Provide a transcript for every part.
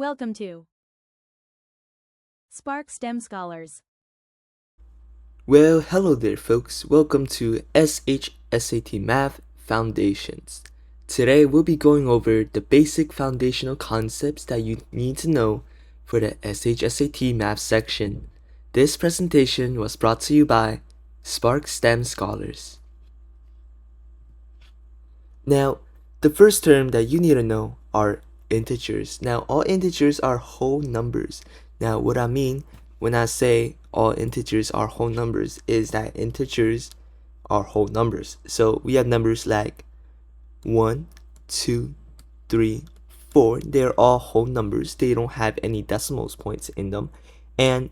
Welcome to Spark STEM Scholars. Well, hello there, folks. Welcome to SHSAT Math Foundations. Today, we'll be going over the basic foundational concepts that you need to know for the SHSAT Math section. This presentation was brought to you by Spark STEM Scholars. Now, the first term that you need to know are integers. Now, all integers are whole numbers. Now, what I mean when I say all integers are whole numbers is that integers are whole numbers. So we have numbers like 1, 2, 3, 4. They're all whole numbers. They don't have any decimals points in them. And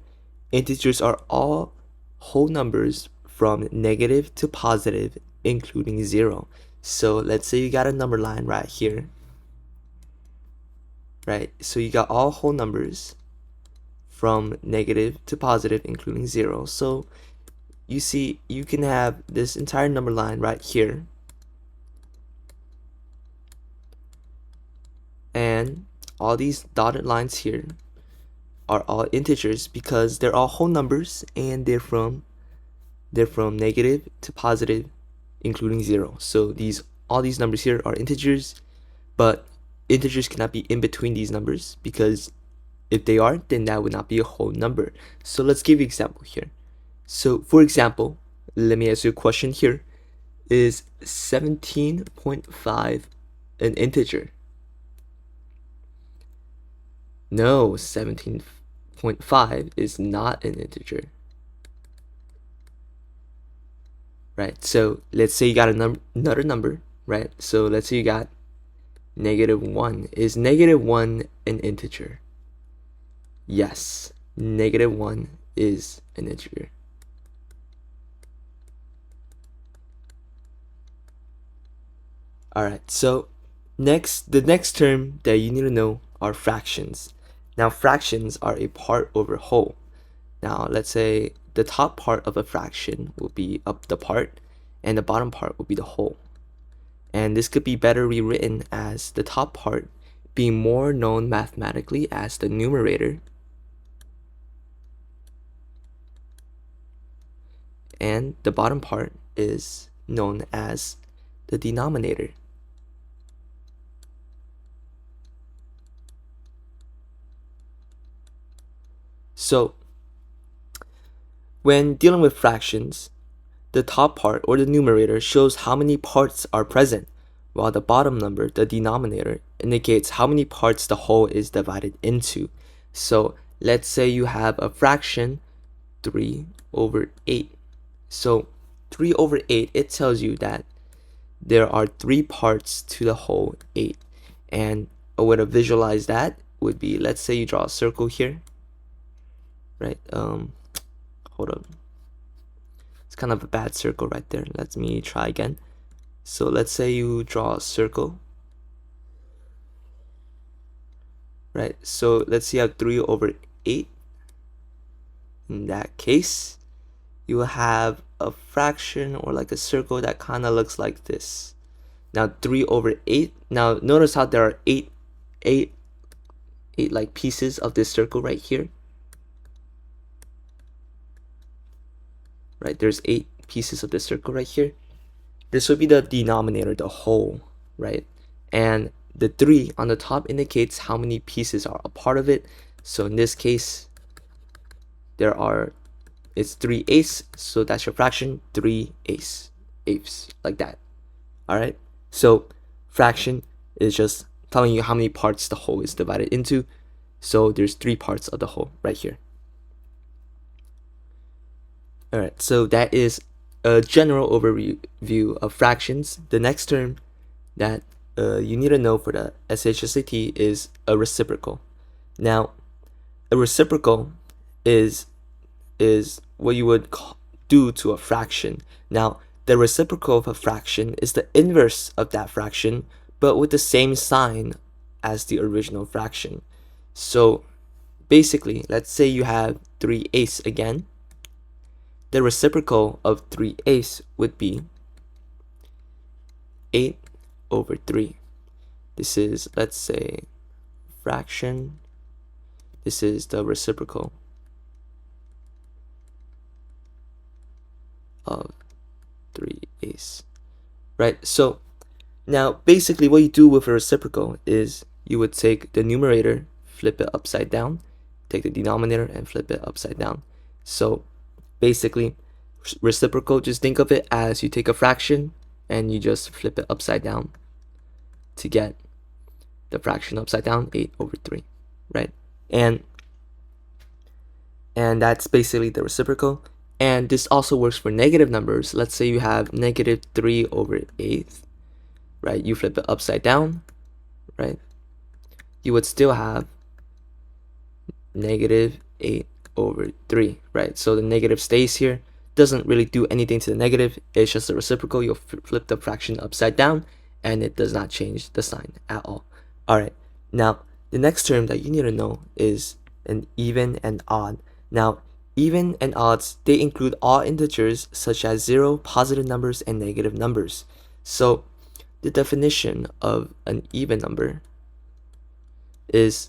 integers are all whole numbers from negative to positive, including 0. So let's say you got a number line right here. Right? So you got all whole numbers from negative to positive, including 0. So you see, you can have this entire number line right here. And all these dotted lines here are all integers because they're all whole numbers and they're from negative to positive, including 0. So all these numbers here are integers, but integers cannot be in between these numbers because if they are, then that would not be a whole number. So let's give you an example here. So for example, let me ask you a question here. Is 17.5 an integer? No, 17.5 is not an integer. Right, so let's say you got another number, right? So let's say you got -1. Is -1 an integer? Yes, -1 is an integer. Alright, so the next term that you need to know are fractions. Now, fractions are a part over whole. Now, let's say the top part of a fraction will be up the part, and the bottom part will be the whole. And this could be better rewritten as the top part being more known mathematically as the numerator, and the bottom part is known as the denominator. So, when dealing with fractions, the top part, or the numerator, shows how many parts are present, while the bottom number, the denominator, indicates how many parts the whole is divided into. So let's say you have a fraction 3/8. So 3/8, it tells you that there are 3 parts to the whole 8. And a way to visualize that would be, let's say you draw a circle here, right? Hold up. It's kind of a bad circle right there. Let me try again. So let's say you draw a circle, right? So let's see, you have 3/8. In that case, you will have a fraction or like a circle that kind of looks like this. Now 3/8. Now notice how there are eight like pieces of this circle right here. Right, there's 8 pieces of this circle right here. This would be the denominator, the whole, right? And the 3 on the top indicates how many pieces are a part of it. So in this case, it's 3/8, so that's your fraction, 3/8, like that. All right, so fraction is just telling you how many parts the whole is divided into. So there's 3 parts of the whole right here. All right, so that is a general overview of fractions. The next term that you need to know for the SHSAT is a reciprocal. Now, a reciprocal is what you would do to a fraction. Now, the reciprocal of a fraction is the inverse of that fraction, but with the same sign as the original fraction. So basically, let's say you have 3/8 again. The reciprocal of 3/8 would be 8/3. This is, let's say, fraction This is the reciprocal of 3/8, right? So now basically what you do with a reciprocal is you would take the numerator, flip it upside down, take the denominator and flip it upside down. So basically reciprocal, just think of it as you take a fraction and you just flip it upside down to get the fraction upside down, 8/3, right? And that's basically the reciprocal. And this also works for negative numbers. Let's say you have -3/8, right? You flip it upside down, right? You would still have -8/3, right? So the negative stays here, doesn't really do anything to the negative. It's just a reciprocal. You'll flip the fraction upside down and it does not change the sign at all. All right, now the next term that you need to know is an even and odd. Now, even and odds, they include all integers such as 0, positive numbers, and negative numbers. So the definition of an even number is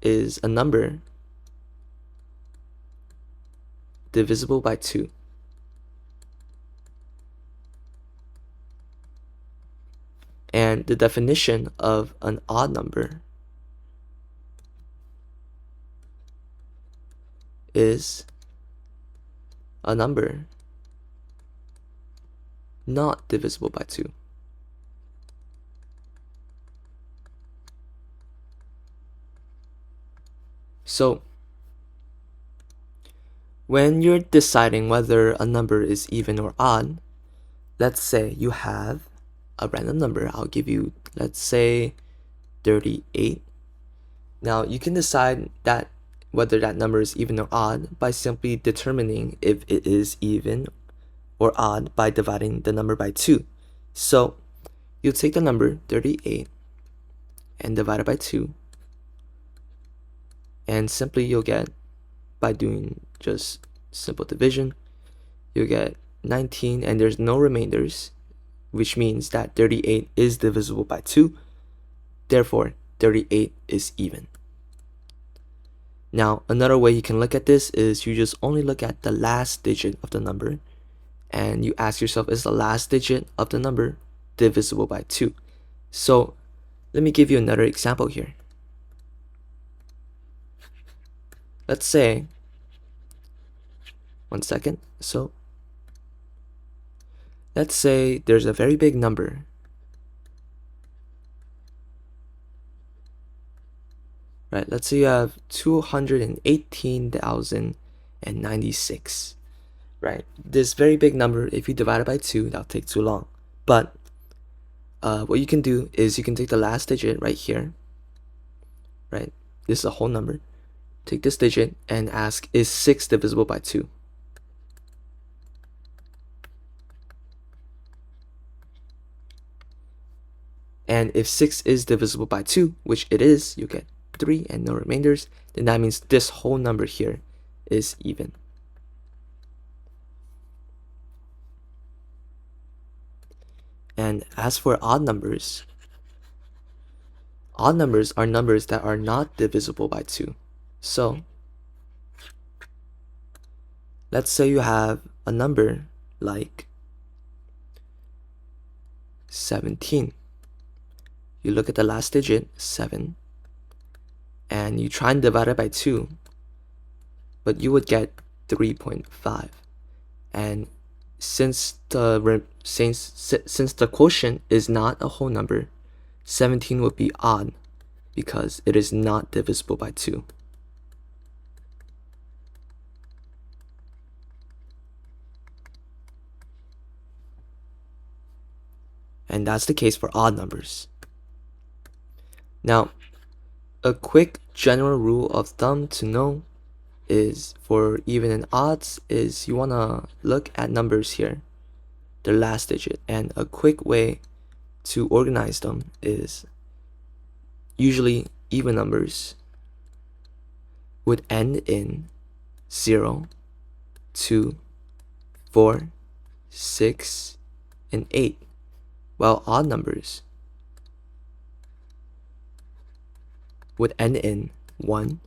a number divisible by 2. And the definition of an odd number is a number not divisible by 2. So when you're deciding whether a number is even or odd, let's say you have a random number. I'll give you, let's say, 38. Now you can decide that whether that number is even or odd by simply determining if it is even or odd by dividing the number by 2. So you'll take the number 38 and divide it by 2, and simply you'll get, by doing just simple division, you'll get 19, and there's no remainders, which means that 38 is divisible by 2. Therefore, 38 is even. Now, another way you can look at this is you just only look at the last digit of the number, and you ask yourself, is the last digit of the number divisible by 2? So let me give you another example here. Let's say, one second. So let's say there's a very big number. Right, let's say you have 218,096. Right, this very big number, if you divide it by 2, that'll take too long. But what you can do is you can take the last digit right here. Right, this is a whole number. Take this digit and ask, is 6 divisible by 2? And if 6 is divisible by 2, which it is, you get 3 and no remainders, then that means this whole number here is even. And as for odd numbers are numbers that are not divisible by 2. So let's say you have a number like 17. You look at the last digit, 7, and you try and divide it by 2, but you would get 3.5. And since the quotient is not a whole number, 17 would be odd because it is not divisible by 2. And that's the case for odd numbers. Now, a quick general rule of thumb to know is for even and odds is you want to look at numbers here, the last digit, and a quick way to organize them is usually even numbers would end in 0, 2, 4, 6, and 8, while odd numbers would end in 1,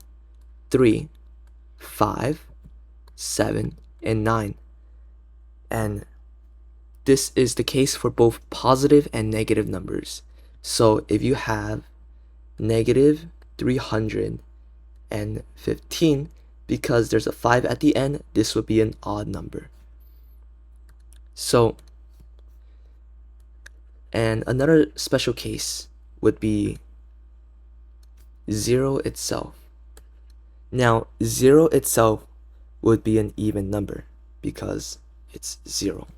3, 5, 7, and 9. And this is the case for both positive and negative numbers. So if you have negative 315, because there's a 5 at the end, this would be an odd number. So, and another special case would be 0 itself. Now, 0 itself would be an even number because it's 0.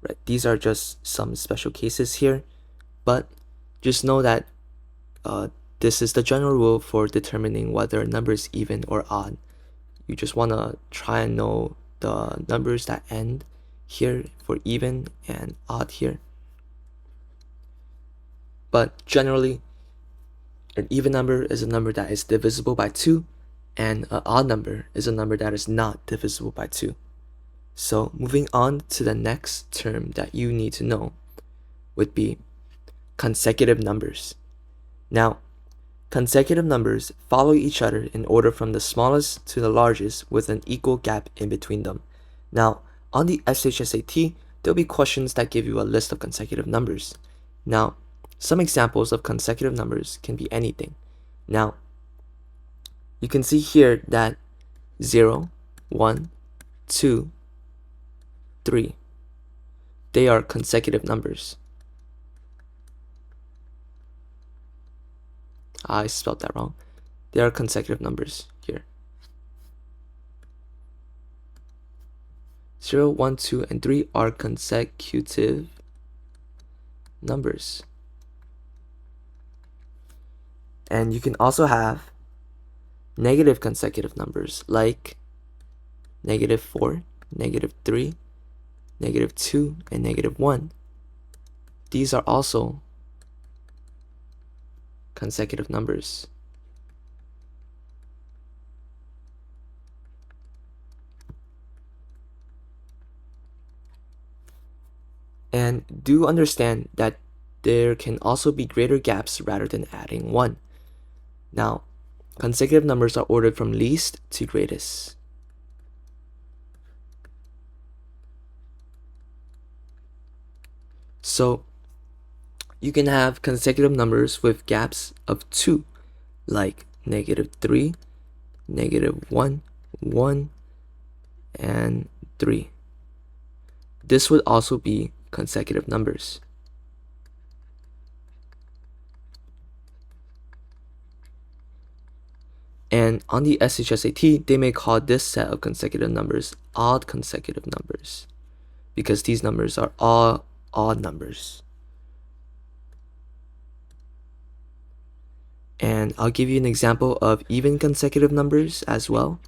Right? These are just some special cases here, but just know that this is the general rule for determining whether a number is even or odd. You just want to try and know the numbers that end here for even and odd here. But generally, an even number is a number that is divisible by 2, and an odd number is a number that is not divisible by 2. So moving on to the next term that you need to know would be consecutive numbers. Now, consecutive numbers follow each other in order from the smallest to the largest with an equal gap in between them. Now, on the SHSAT, there'll be questions that give you a list of consecutive numbers. Now, some examples of consecutive numbers can be anything. Now, you can see here that 0, 1, 2, 3, they are consecutive numbers. I spelled that wrong. They are consecutive numbers here. 0, 1, 2, and 3 are consecutive numbers. And you can also have negative consecutive numbers like -4, -3, -2, and -1. These are also consecutive numbers. And do understand that there can also be greater gaps rather than adding 1. Now, consecutive numbers are ordered from least to greatest. So, you can have consecutive numbers with gaps of 2, like -3, -1, 1, and 3. This would also be consecutive numbers. And on the SHSAT, they may call this set of consecutive numbers odd consecutive numbers because these numbers are all odd numbers. And I'll give you an example of even consecutive numbers as well.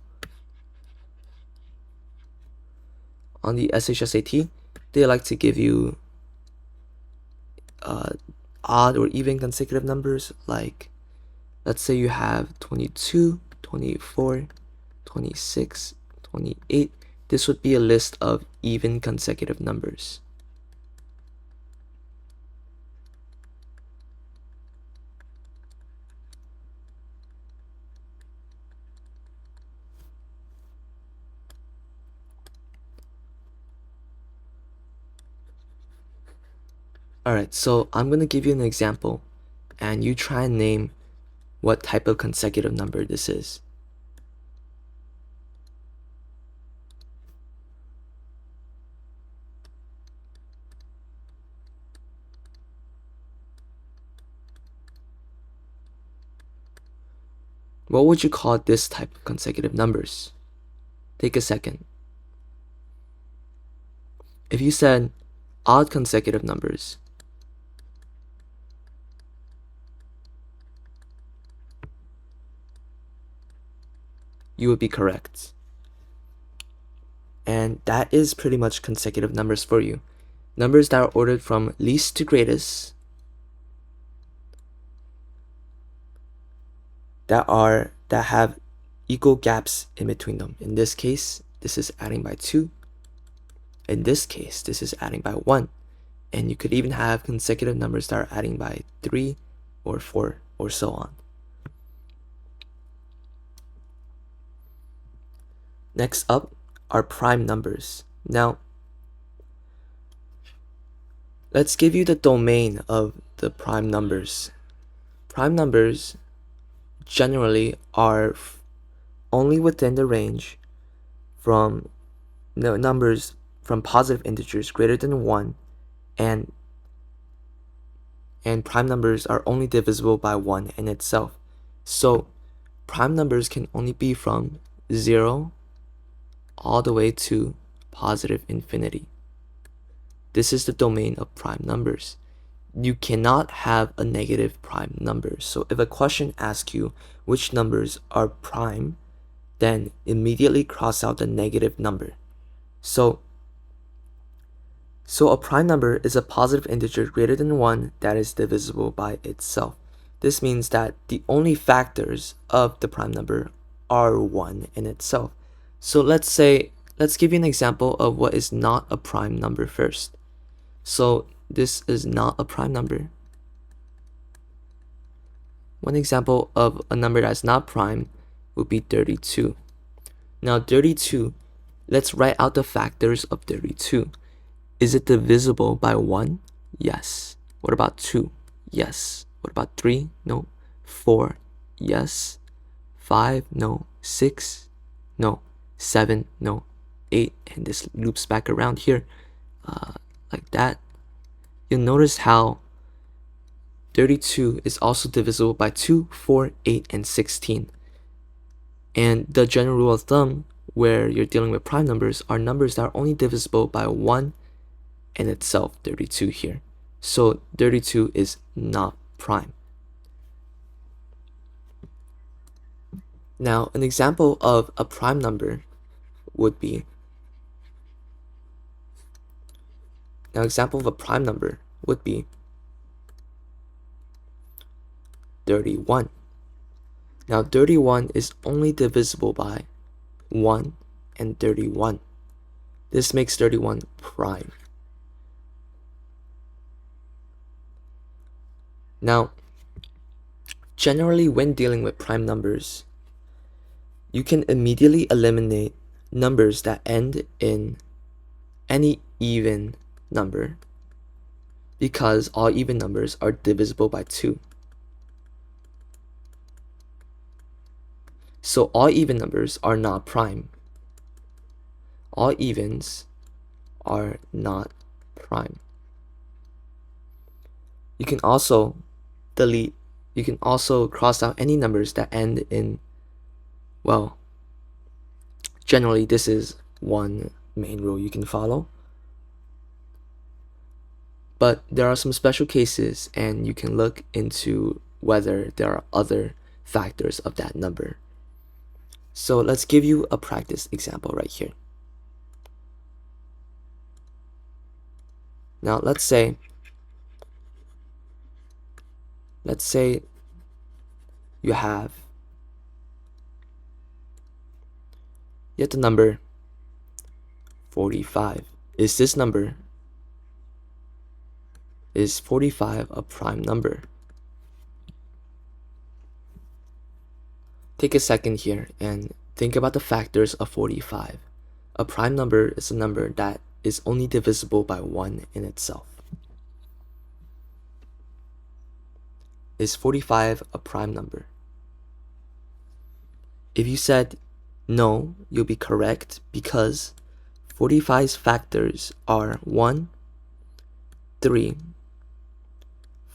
On the SHSAT, they like to give you odd or even consecutive numbers, like let's say you have 22, 24, 26, 28. This would be a list of even consecutive numbers. Alright, so I'm going to give you an example, and you try and name what type of consecutive number this is. What would you call this type of consecutive numbers? Take a second. If you said odd consecutive numbers, you would be correct. And that is pretty much consecutive numbers for you. Numbers that are ordered from least to greatest, that have equal gaps in between them. In this case, this is adding by 2. In this case, this is adding by 1. And you could even have consecutive numbers that are adding by 3 or 4 or so on. Next up are prime numbers. Now, let's give you the domain of the prime numbers. Prime numbers generally are only within the range from numbers from positive integers greater than 1 and prime numbers are only divisible by 1 in itself. So prime numbers can only be from 0 all the way to positive infinity. This is the domain of prime numbers. You cannot have a negative prime number. So if a question asks you which numbers are prime, then immediately cross out the negative number. So a prime number is a positive integer greater than 1 that is divisible by itself. This means that the only factors of the prime number are 1 in itself. So let's give you an example of what is not a prime number first. So this is not a prime number. One example of a number that's not prime would be 32. Now 32, let's write out the factors of 32. Is it divisible by 1? Yes. What about 2? Yes. What about 3? No. 4? Yes. 5? No. 6? No. 7? No. 8? And this loops back around here like that. You'll notice how 32 is also divisible by 2, 4, 8, and 16. And the general rule of thumb where you're dealing with prime numbers are numbers that are only divisible by 1 in itself, 32 here. So 32 is not prime. Now, an example of a prime number would be 31. Now 31 is only divisible by 1 and 31. This makes 31 prime. Now, generally when dealing with prime numbers, you can immediately eliminate numbers that end in any even number because all even numbers are divisible by 2. So all even numbers are not prime. All evens are not prime. You can also cross out any numbers that end in, well, generally this is one main rule you can follow. But there are some special cases and you can look into whether there are other factors of that number. So let's give you a practice example right here. Now let's say you have the number 45. Is 45 a prime number? Take a second here and think about the factors of 45. A prime number is a number that is only divisible by 1 in itself. Is 45 a prime number? If you said no, you'll be correct because 45's factors are 1, 3,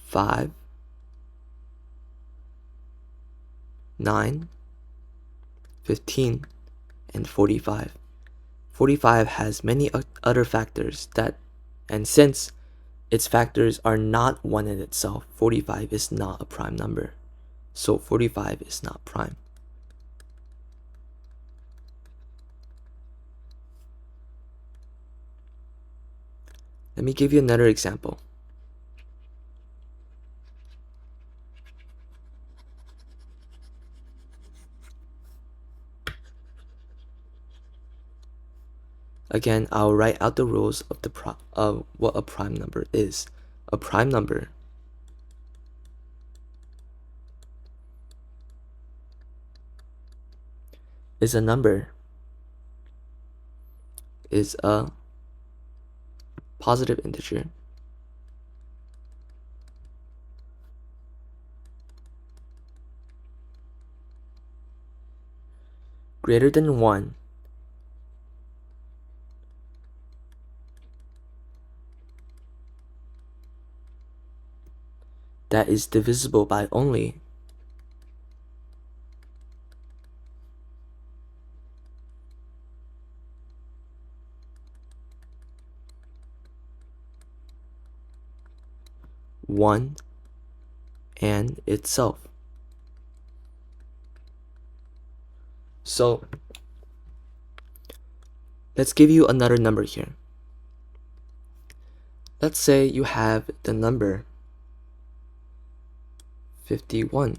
5, 9, 15, and 45. 45 has many other factors and since its factors are not 1 in itself, 45 is not a prime number. So 45 is not prime. Let me give you another example. Again, I'll write out the rules of what a prime number is. A prime number is a number is a positive integer. Greater than 1 that is divisible by only one and itself. So let's give you another number here. Let's say you have the number 51.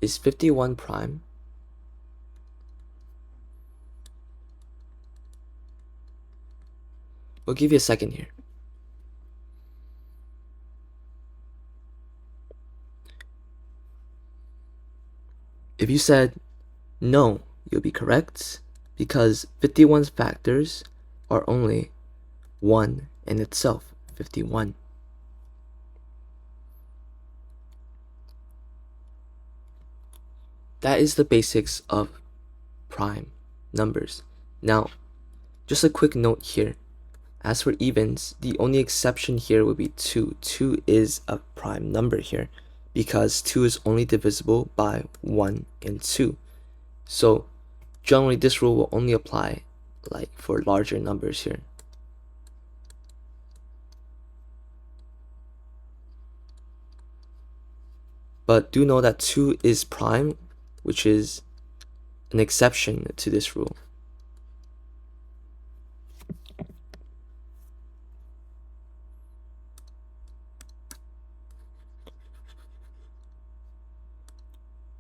Is 51 prime? We'll give you a second here. If you said no, you'll be correct, because 51's factors are only 1 in itself, 51. That is the basics of prime numbers. Now, just a quick note here. As for evens, the only exception here would be 2. 2 is a prime number here because 2 is only divisible by 1 and 2. So generally this rule will only apply like for larger numbers here. But do know that 2 is prime, which is an exception to this rule.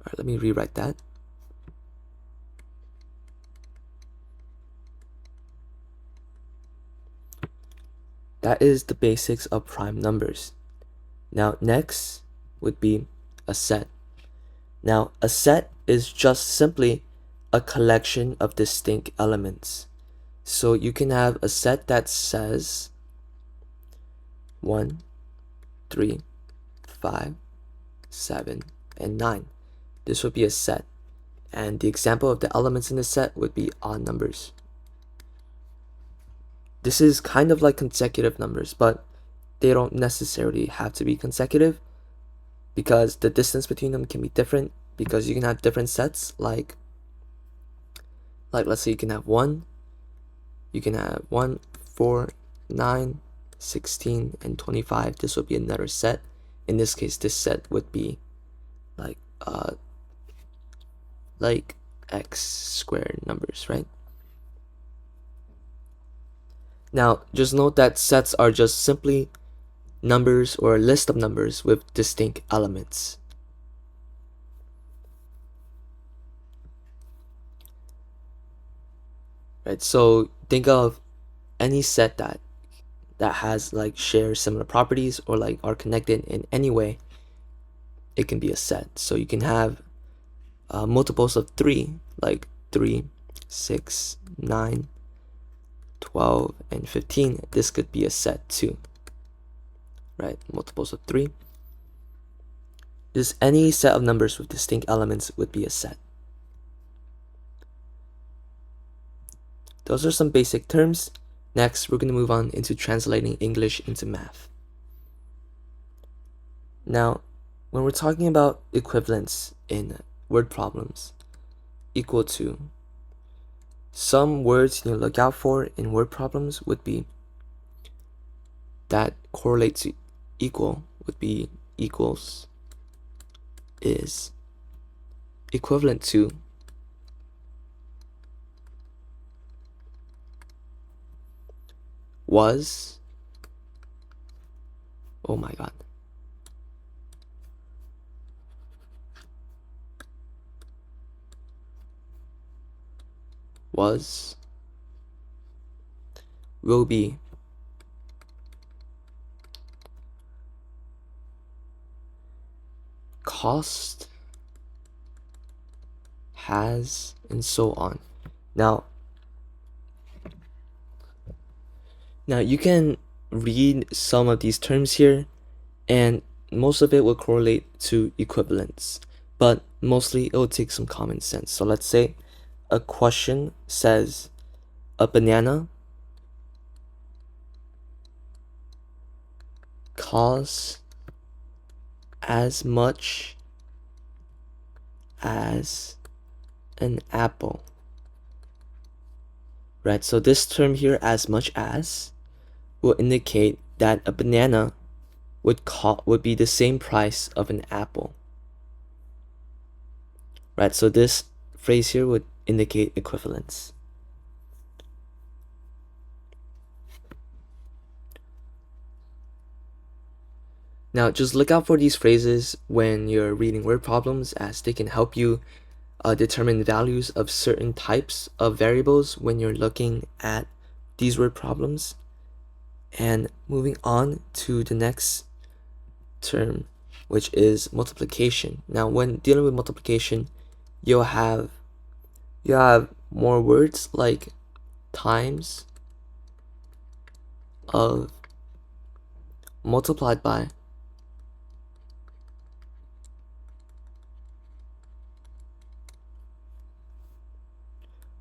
Alright, let me rewrite that. That is the basics of prime numbers. Now next would be a set. Now a set is just simply a collection of distinct elements. So you can have a set that says 1, 3, 5, 7, and 9. This would be a set. And the example of the elements in the set would be odd numbers. This is kind of like consecutive numbers, but they don't necessarily have to be consecutive because the distance between them can be different, because you can have different sets like let's say you can have 1, 4, 9, 16, and 25. This would be another set. In this case, this set would be like x squared numbers, right? Now, just note that sets are just simply numbers or a list of numbers with distinct elements. Right, so think of any set that has like shares similar properties or like are connected in any way. It can be a set. So you can have multiples of 3, like 3, 6, 9, 12, and 15. This could be a set too, right? Multiples of 3. Just any set of numbers with distinct elements would be a set. Those are some basic terms. Next, we're going to move on into translating English into math. Now, when we're talking about equivalence in word problems, equal to, some words you need to look out for in word problems would be that correlate to equal would be equals, is, equivalent to, was, oh my god, was, will be, cost, has, and so on. Now, Now you can read some of these terms here, and most of it will correlate to equivalence, but mostly it will take some common sense. So let's say a question says a banana costs as much as an apple, right? So this term here, as much as, will indicate that a banana would be the same price of an apple, right? So this phrase here would indicate equivalence. Now just look out for these phrases when you're reading word problems, as they can help you determine values of certain types of variables when you're looking at these word problems. And moving on to the next term, which is multiplication. Now when dealing with multiplication, you'll have more words like times of, multiplied by,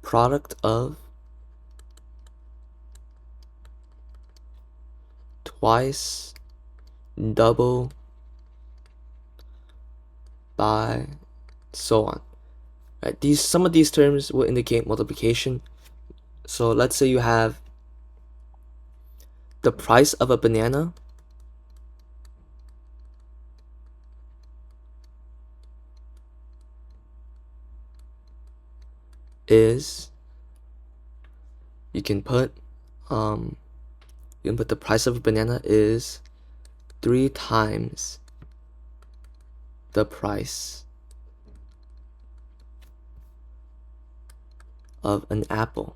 product of, twice, double, by, so on. Right? Some of these terms will indicate multiplication. So let's say you have the price of a banana is, you can put the price of a banana is 3 times the price of an apple.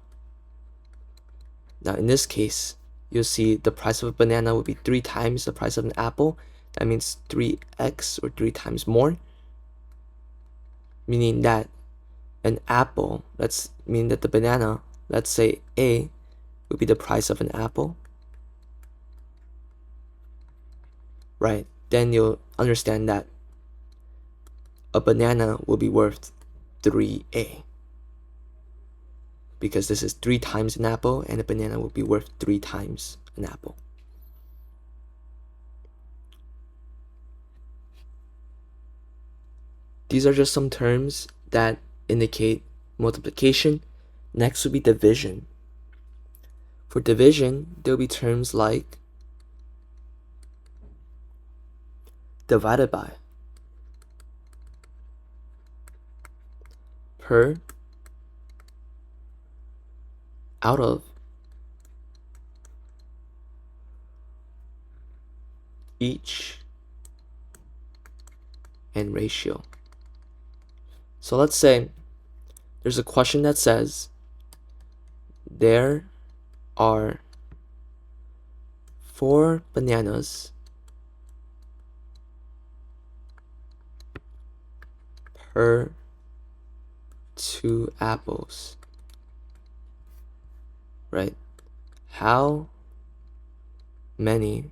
Now in this case, you'll see the price of a banana would be 3 times the price of an apple. That means 3x, or 3 times more, meaning that an apple, mean that the banana, let's say A, would be the price of an apple, right? Then you'll understand that a banana will be worth 3A, because this is 3 times an apple, and a banana will be worth 3 times an apple. These are just some terms that indicate multiplication. Next would be division. For division, there'll be terms like divided by, per, out of, each, and ratio. So let's say there's a question that says there are 4 bananas per 2 apples, right? How many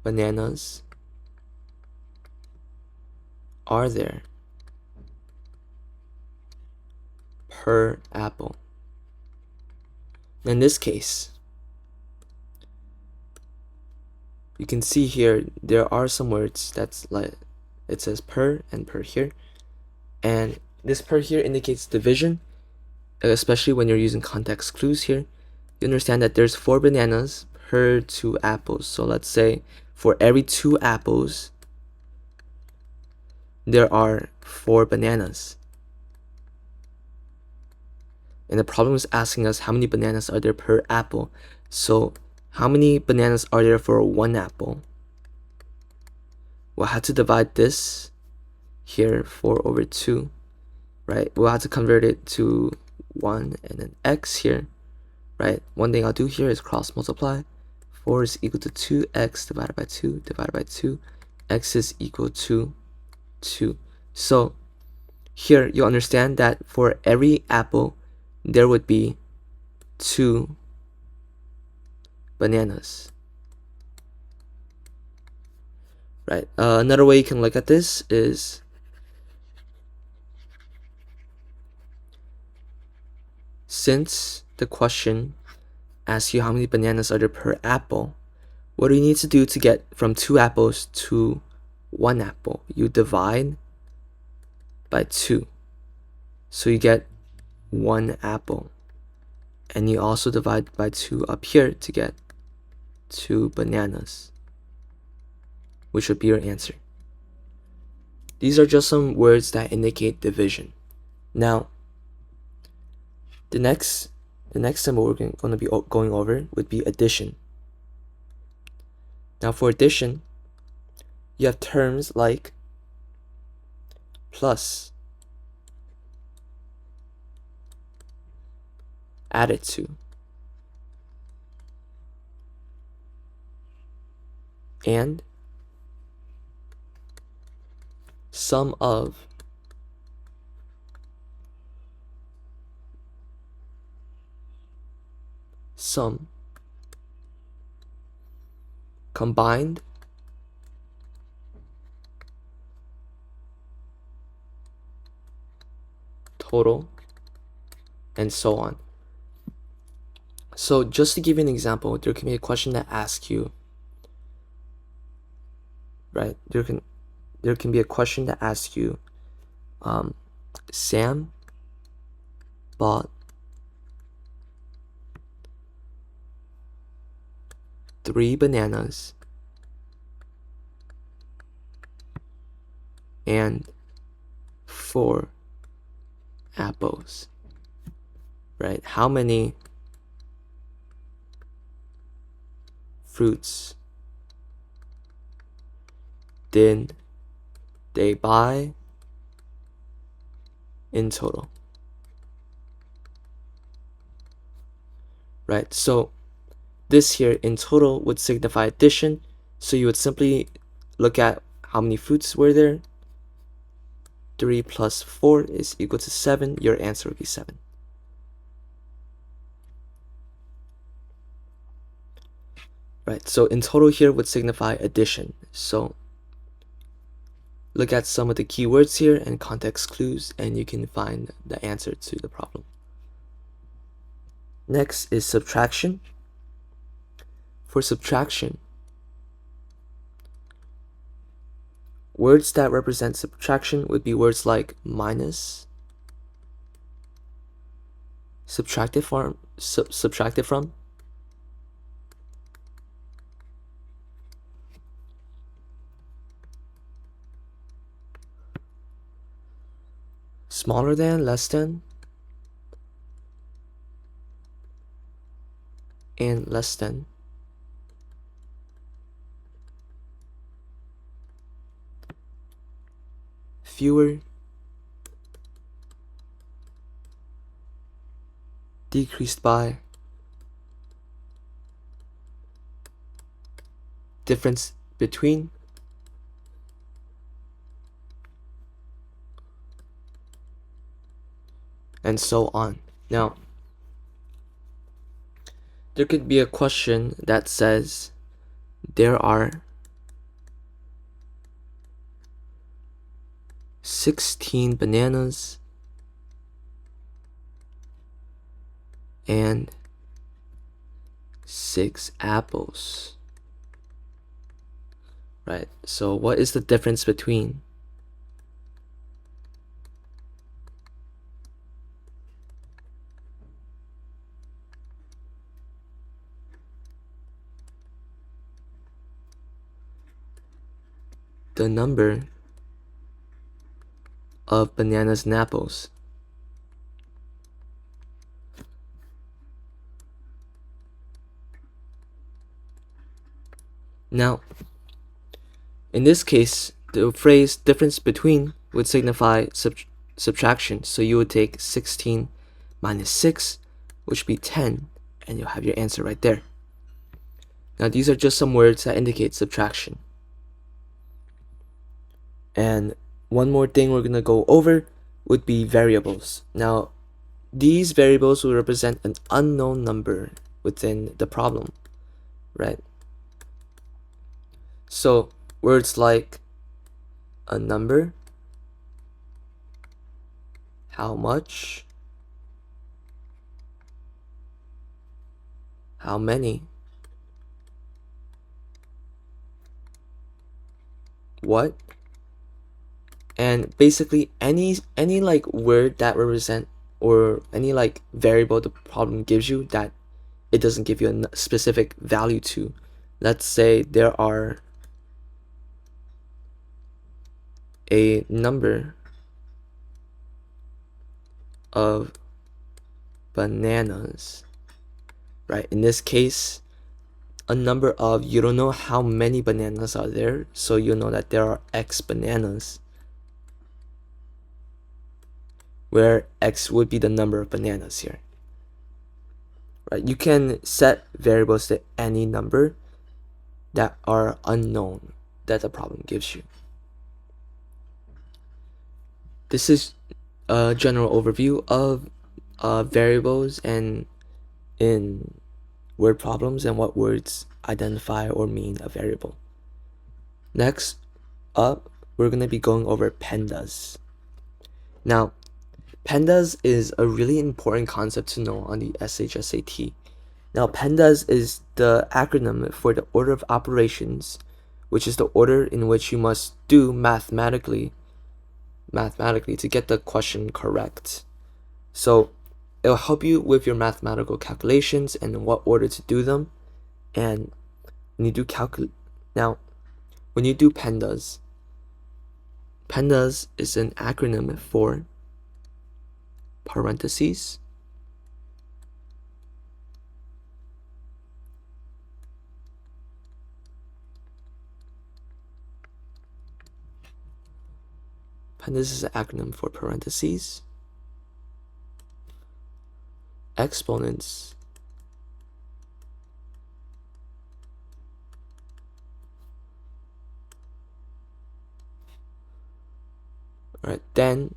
bananas are there per apple? In this case, you can see here there are some words that's like, it says per and per here, and this per here indicates division, especially when you're using context clues here. You understand that there's 4 bananas per 2 apples. So let's say for every 2 apples there are 4 bananas, and the problem is asking us how many bananas are there per apple. So how many bananas are there for 1 apple? We'll have to divide this here, 4 over 2, right? We'll have to convert it to 1 and then x here, right? One thing I'll do here is cross multiply. 4 is equal to 2x divided by 2 divided by 2. X is equal to 2. So here you'll understand that for every apple there would be 2 bananas. Right. Another way you can look at this is since the question asks you how many bananas are there per apple, what do you need to do to get from 2 apples to 1 apple? You divide by 2. So you get 1 apple. And you also divide by 2 up here to get 2 bananas, which would be your answer. These are just some words that indicate division. Now, the next symbol we're going to be going over would be addition. Now for addition, you have terms like plus, added to, and sum of, sum, combined, total, and so on. So just to give you an example, there can be a question that asks you, right? There can be a question that asks you, Sam bought 3 bananas and 4 apples, right? How many fruits did they buy in total? Right, so this here in total would signify addition, so you would simply look at how many fruits were there. 3 plus 4 is equal to 7. Your answer would be 7. Right, so in total here would signify addition. So look at some of the keywords here and context clues, and you can find the answer to the problem. Next is subtraction. For subtraction, words that represent subtraction would be words like minus, subtracted from, smaller than, less than, and less than. Fewer, decreased by, difference between, and so on. Now, there could be a question that says there are 16 bananas and 6 apples. Right, so what is the difference between? The number of bananas and apples. Now, in this case, the phrase difference between would signify subtraction. So you would take 16 minus 6, which would be 10, and you'll have your answer right there. Now, these are just some words that indicate subtraction. And one more thing we're going to go over would be variables. Now, these variables will represent an unknown number within the problem. right? So words like a number, how much, how many, what, and basically any like word that represent or any like variable the problem gives you that it doesn't give you a specific value to. Let's say there are a number of bananas, right? In this case, a number of, you don't know how many bananas are there, so you know that there are X bananas, where X would be the number of bananas here, right? You can set variables to any number that are unknown that the problem gives you. This is a general overview of variables and in word problems and what words identify or mean a variable. Next up, we're going to be going over pandas. Now, pandas is a really important concept to know on the SHSAT. Now, pandas is the acronym for the order of operations, which is the order in which you must do mathematically to get the question correct. So it'll help you with your mathematical calculations and in what order to do them. And when you do when you do pandas is an acronym for parentheses, pandas is an acronym for parentheses, exponents, alright, then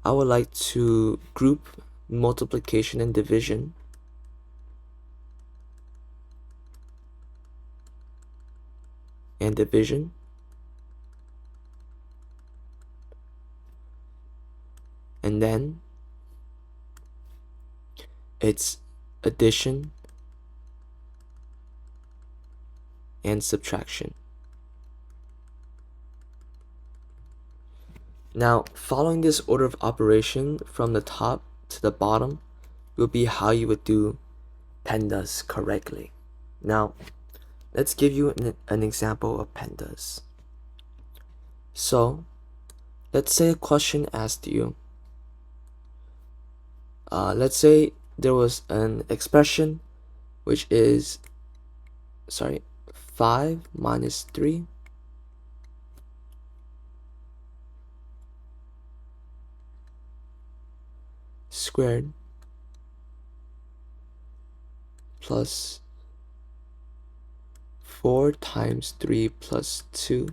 I would like to group multiplication and division and division, and then it's addition and subtraction. Now, following this order of operation from the top to the bottom will be how you would do pandas correctly. Now, let's give you an example of pandas. So, let's say a question asked you, let's say there was an expression which is 5 minus 3 squared plus 4 times 3 plus 2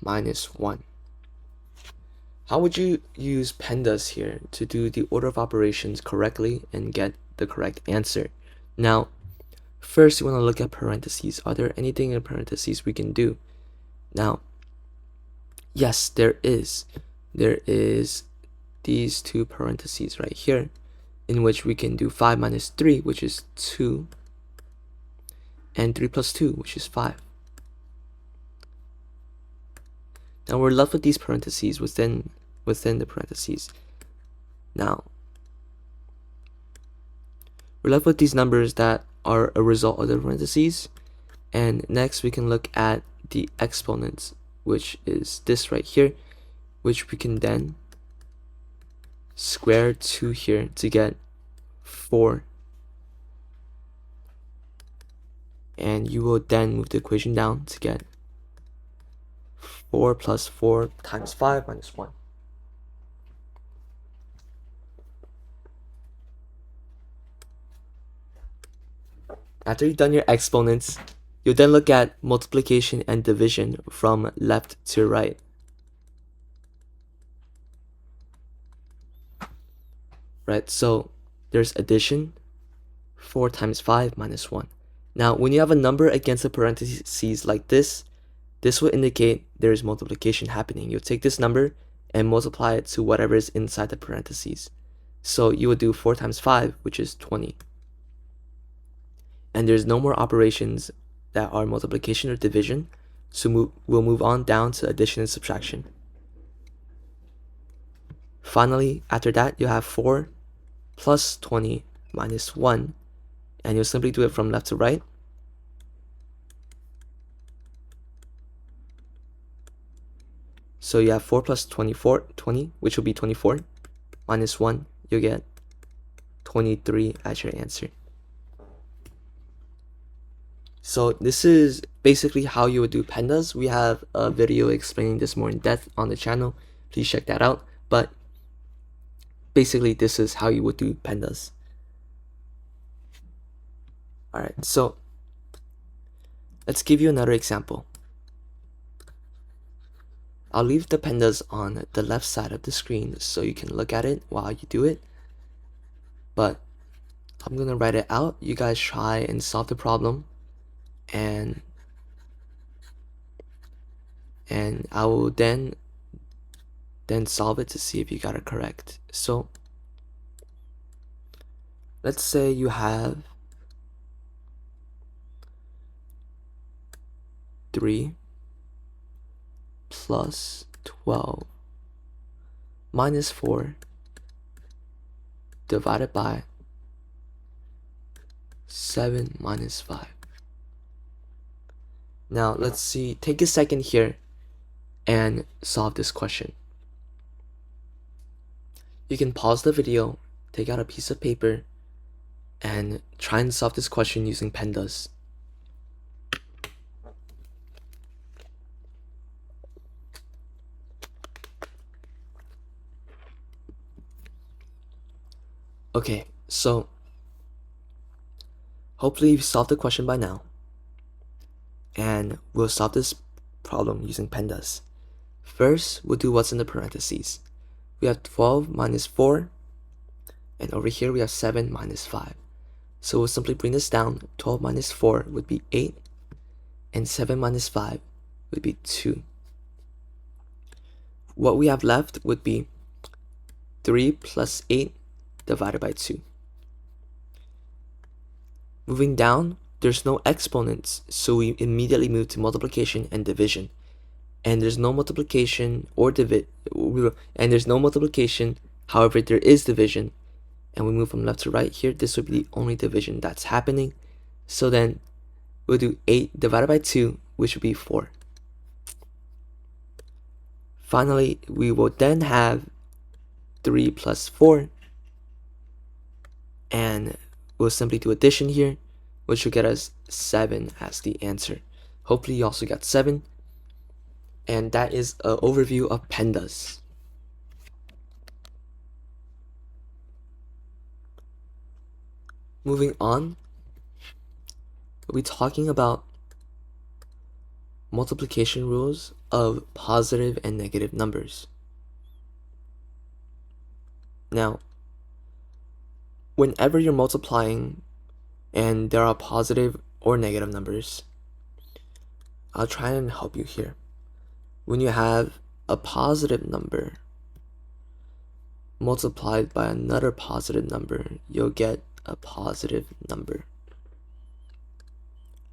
minus 1. How would you use pandas here to do the order of operations correctly and get the correct answer? Now, first you want to look at parentheses. Are there anything in parentheses we can do? Now, yes, there is. There is these two parentheses right here, in which we can do 5 minus 3, which is 2, and 3 plus 2, which is 5. Now we're left with these parentheses within the parentheses. Now, we're left with these numbers that are a result of the parentheses, and next we can look at the exponents, which is this right here, which we can then square 2 here to get 4. And you will then move the equation down to get 4 plus 4 times 5 minus 1. After you've done your exponents, you'll then look at multiplication and division from left to right. Right, so there's addition, 4 times 5 minus 1. Now, when you have a number against the parentheses like this will indicate there is multiplication happening. You'll take this number and multiply it to whatever is inside the parentheses. So you would do 4 times 5, which is 20. And there's no more operations that are multiplication or division, so we'll move on down to addition and subtraction. Finally, after that, you have 4 plus 20 minus 1, and you'll simply do it from left to right. So you have 4 plus 20, which will be 24, minus 1, you'll get 23 as your answer. So this is basically how you would do pandas. We have a video explaining this more in depth on the channel. Please check that out. But basically, this is how you would do pandas. Alright, so let's give you another example. I'll leave the pandas on the left side of the screen so you can look at it while you do it. But I'm going to write it out. You guys try and solve the problem. And I will then solve it to see if you got it correct. So let's say you have 3 plus 12 minus 4 divided by 7 minus 5. Now let's see, take a second here and solve this question. You can pause the video, take out a piece of paper, and try and solve this question using pandas. Okay, so hopefully you've solved the question by now. And we'll solve this problem using pandas. First, we'll do what's in the parentheses. We have 12 minus 4, and over here we have 7 minus 5. So we'll simply bring this down. 12 minus 4 would be 8, and 7 minus 5 would be 2. What we have left would be 3 plus 8 divided by 2. Moving down, there's no exponents, so we immediately move to multiplication and division. And there's no multiplication however there is division. And we move from left to right here. This would be the only division that's happening. So then we'll do 8 divided by 2, which would be 4. Finally, we will then have 3 plus 4. And we'll simply do addition here, which will get us 7 as the answer. Hopefully you also got 7. And that is an overview of pandas. Moving on, we'll be talking about multiplication rules of positive and negative numbers. Now, whenever you're multiplying and there are positive or negative numbers, I'll try and help you here. When you have a positive number multiplied by another positive number, you'll get a positive number.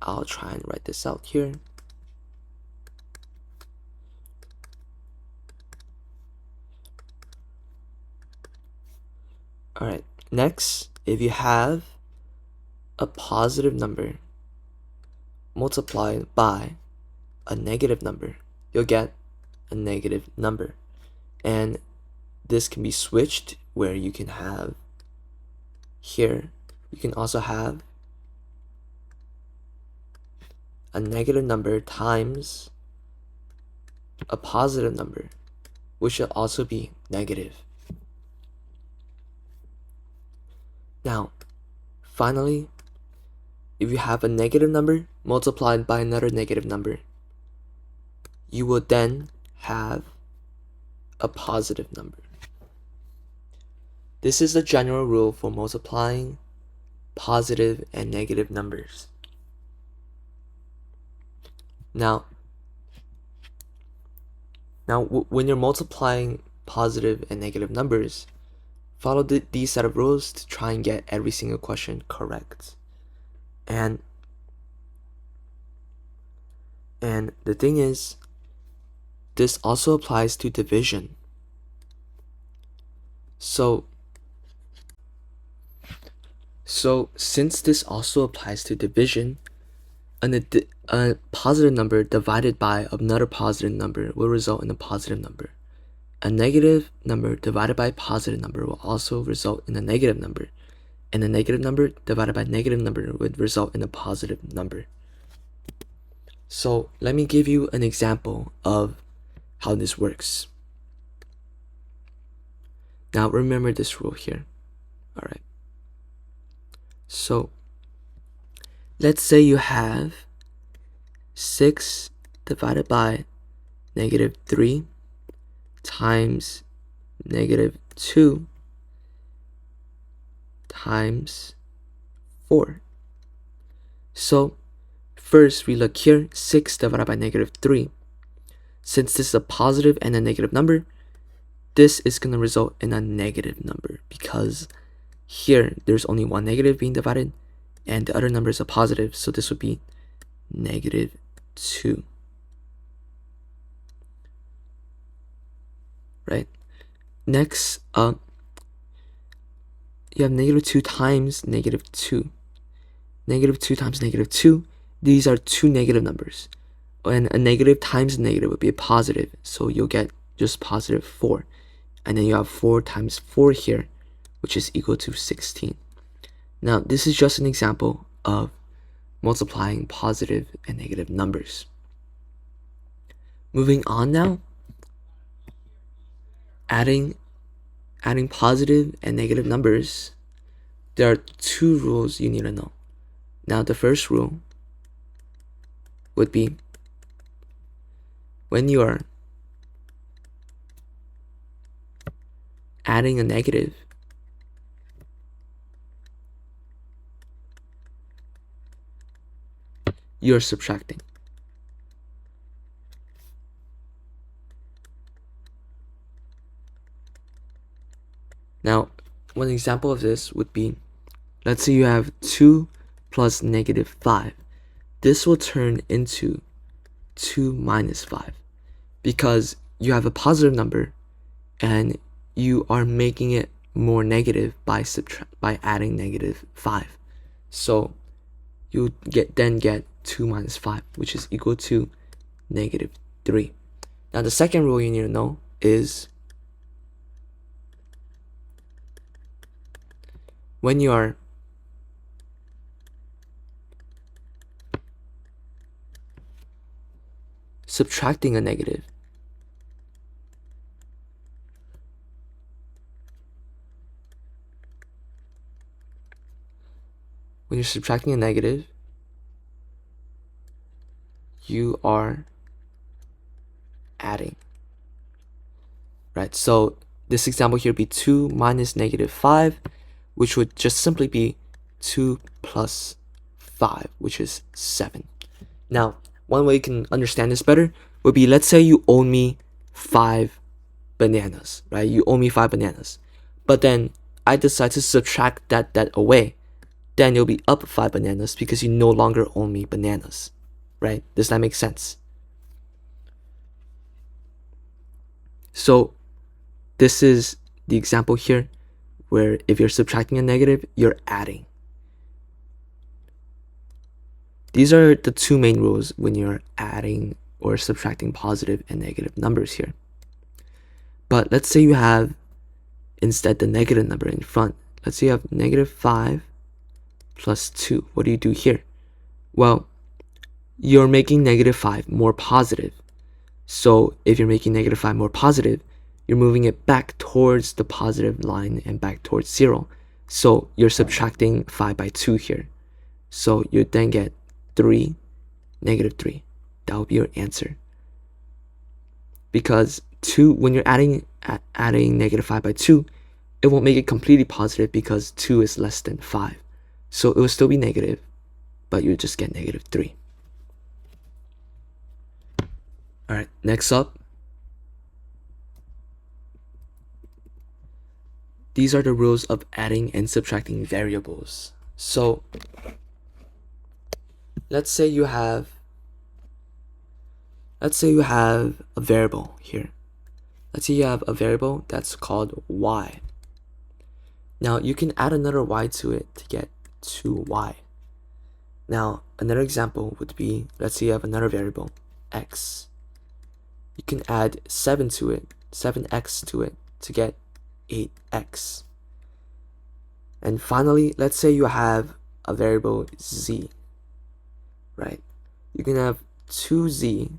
I'll try and write this out here. Alright, next, if you have a positive number multiplied by a negative number, you'll get a negative number. And this can be switched where you can have here, you can also have a negative number times a positive number, which will also be negative. Now, finally, if you have a negative number multiplied by another negative number, you will then have a positive number. This is the general rule for multiplying positive and negative numbers. Now when you're multiplying positive and negative numbers, follow these set of rules to try and get every single question correct. And the thing is, this also applies to division. So since this also applies to division, a positive number divided by another positive number will result in a positive number. A negative number divided by a positive number will also result in a negative number. And a negative number divided by a negative number would result in a positive number. So let me give you an example of how this works. Now remember this rule here. Alright. So let's say you have 6 divided by negative 3 times negative 2 times 4. So first we look here, 6 divided by negative 3. Since this is a positive and a negative number, this is going to result in a negative number because here there's only one negative being divided and the other number is a positive, so this would be negative 2. Right? Next, you have negative 2 times negative 2. Negative 2 times negative 2, these are two negative numbers. And a negative times a negative would be a positive, so you'll get just positive 4. And then you have 4 times 4 here, which is equal to 16. Now, this is just an example of multiplying positive and negative numbers. Moving on now, adding positive and negative numbers, there are 2 rules you need to know. Now, the first rule would be when you are adding a negative, you're subtracting. Now, one example of this would be, let's say you have 2 plus negative 5. This will turn into 2 minus 5 because you have a positive number and you are making it more negative by adding negative 5. So you then get 2 minus 5, which is equal to negative 3. Now the second rule you need to know is when you are subtracting a negative, you are adding, right? So this example here would be 2 minus negative 5, which would just simply be 2 plus 5, which is 7. Now, one way you can understand this better would be, let's say you owe me 5 bananas, right? You owe me 5 bananas, but then I decide to subtract that debt away. Then you'll be up 5 bananas because you no longer owe me bananas, right? Does that make sense? So this is the example here where if you're subtracting a negative, you're adding. These are the 2 main rules when you're adding or subtracting positive and negative numbers here. But let's say you have instead the negative number in front. Let's say you have negative 5 plus 2. What do you do here? Well, you're making negative 5 more positive. So if you're making negative 5 more positive, you're moving it back towards the positive line and back towards 0. So you're subtracting 5 by 2 here. So you then get 3, negative 3. That will be your answer. Because 2, when you're adding negative 5 by 2, it won't make it completely positive because 2 is less than 5. So it will still be negative, but you just get negative 3. Alright, next up, these are the rules of adding and subtracting variables. So let's say you have a variable here. Let's say you have a variable that's called y. Now you can add another y to it to get 2y. Now another example would be, let's say you have another variable x. You can add 7x to it to get 8x. And finally, let's say you have a variable z, right? You can have 2z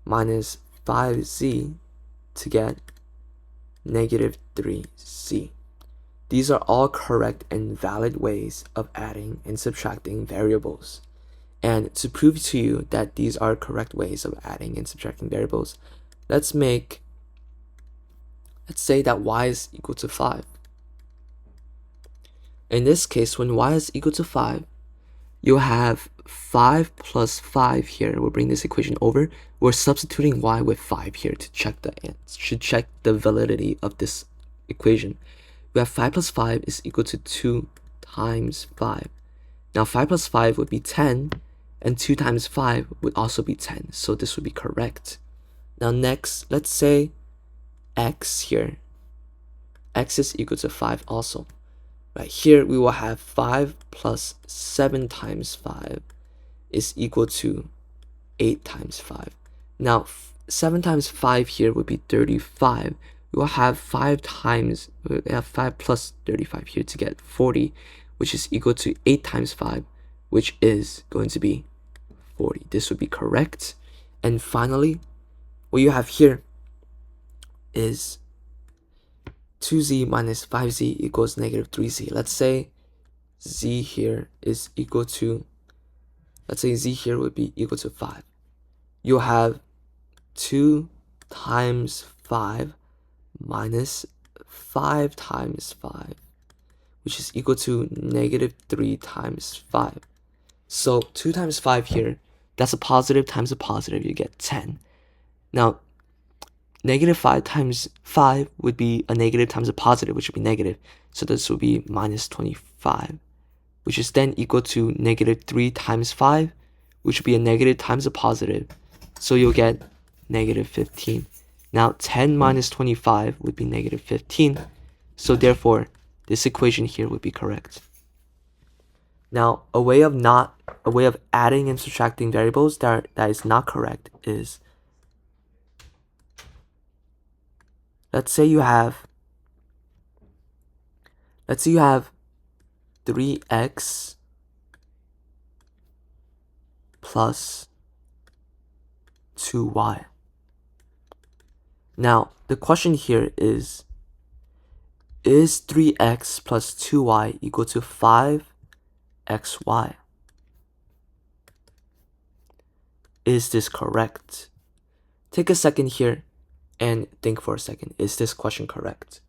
minus 5z to get negative 3z. These are all correct and valid ways of adding and subtracting variables. And to prove to you that these are correct ways of adding and subtracting variables, let's say that y is equal to 5. In this case, when y is equal to 5, you'll have 5 plus 5 here. We'll bring this equation over. We're substituting y with 5 here to check the validity of this equation. We have 5 plus 5 is equal to 2 times 5. Now 5 plus 5 would be 10, and 2 times 5 would also be 10, so this would be correct. Now next, let's say x here. X is equal to 5 also. Right here, we will have 5 plus 7 times 5 is equal to 8 times 5. Now, 7 times 5 here would be 35. We will have 5 plus 35 here to get 40, which is equal to 8 times 5, which is going to be 40. This would be correct. And finally, what you have here is 2z minus 5z equals negative 3z. Let's say z here is equal to, let's say z here would be equal to 5. You'll have 2 times 5 minus 5 times 5, which is equal to negative 3 times 5. So 2 times 5 here, that's a positive times a positive, you get 10. Now, negative 5 times 5 would be a negative times a positive, which would be negative. So this would be minus 25, which is then equal to negative 3 times 5, which would be a negative times a positive. So you'll get negative 15. Now 10 minus 25 would be negative 15. So therefore, this equation here would be correct. Now, a way of adding and subtracting variables that is not correct is, let's say you have 3x plus 2y. Now, the question here is 3x plus 2y equal to 5xy? Is this correct? Take a second here and think for a second. Is this question correct?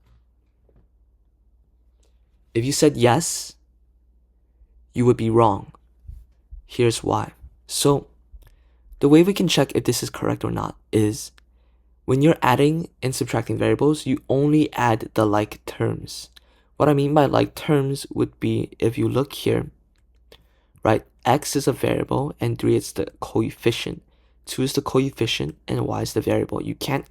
If you said yes, you would be wrong. Here's why. So, the way we can check if this is correct or not is, when you're adding and subtracting variables, you only add the like terms. What I mean by like terms would be, if you look here, right, x is a variable and 3 is the coefficient. 2 is the coefficient and y is the variable. You can't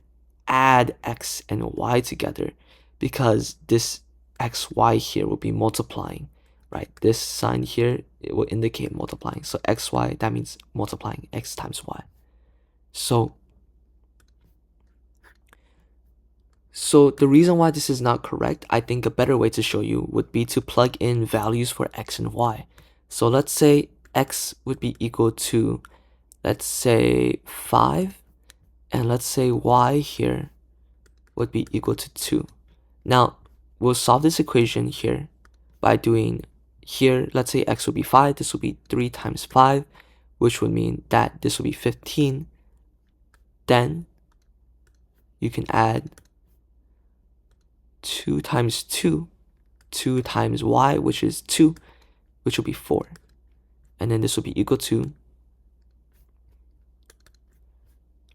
add x and y together because this xy here will be multiplying, right? This sign here, it will indicate multiplying. So xy, that means multiplying x times y. So the reason why this is not correct, I think a better way to show you would be to plug in values for x and y. So let's say x would be equal to, let's say 5, and let's say y here would be equal to 2. Now, we'll solve this equation here by doing, here, let's say x would be 5, this would be 3 times 5, which would mean that this would be 15. Then you can add 2 times 2, 2 times y, which is 2, which will be 4. And then this will be equal to,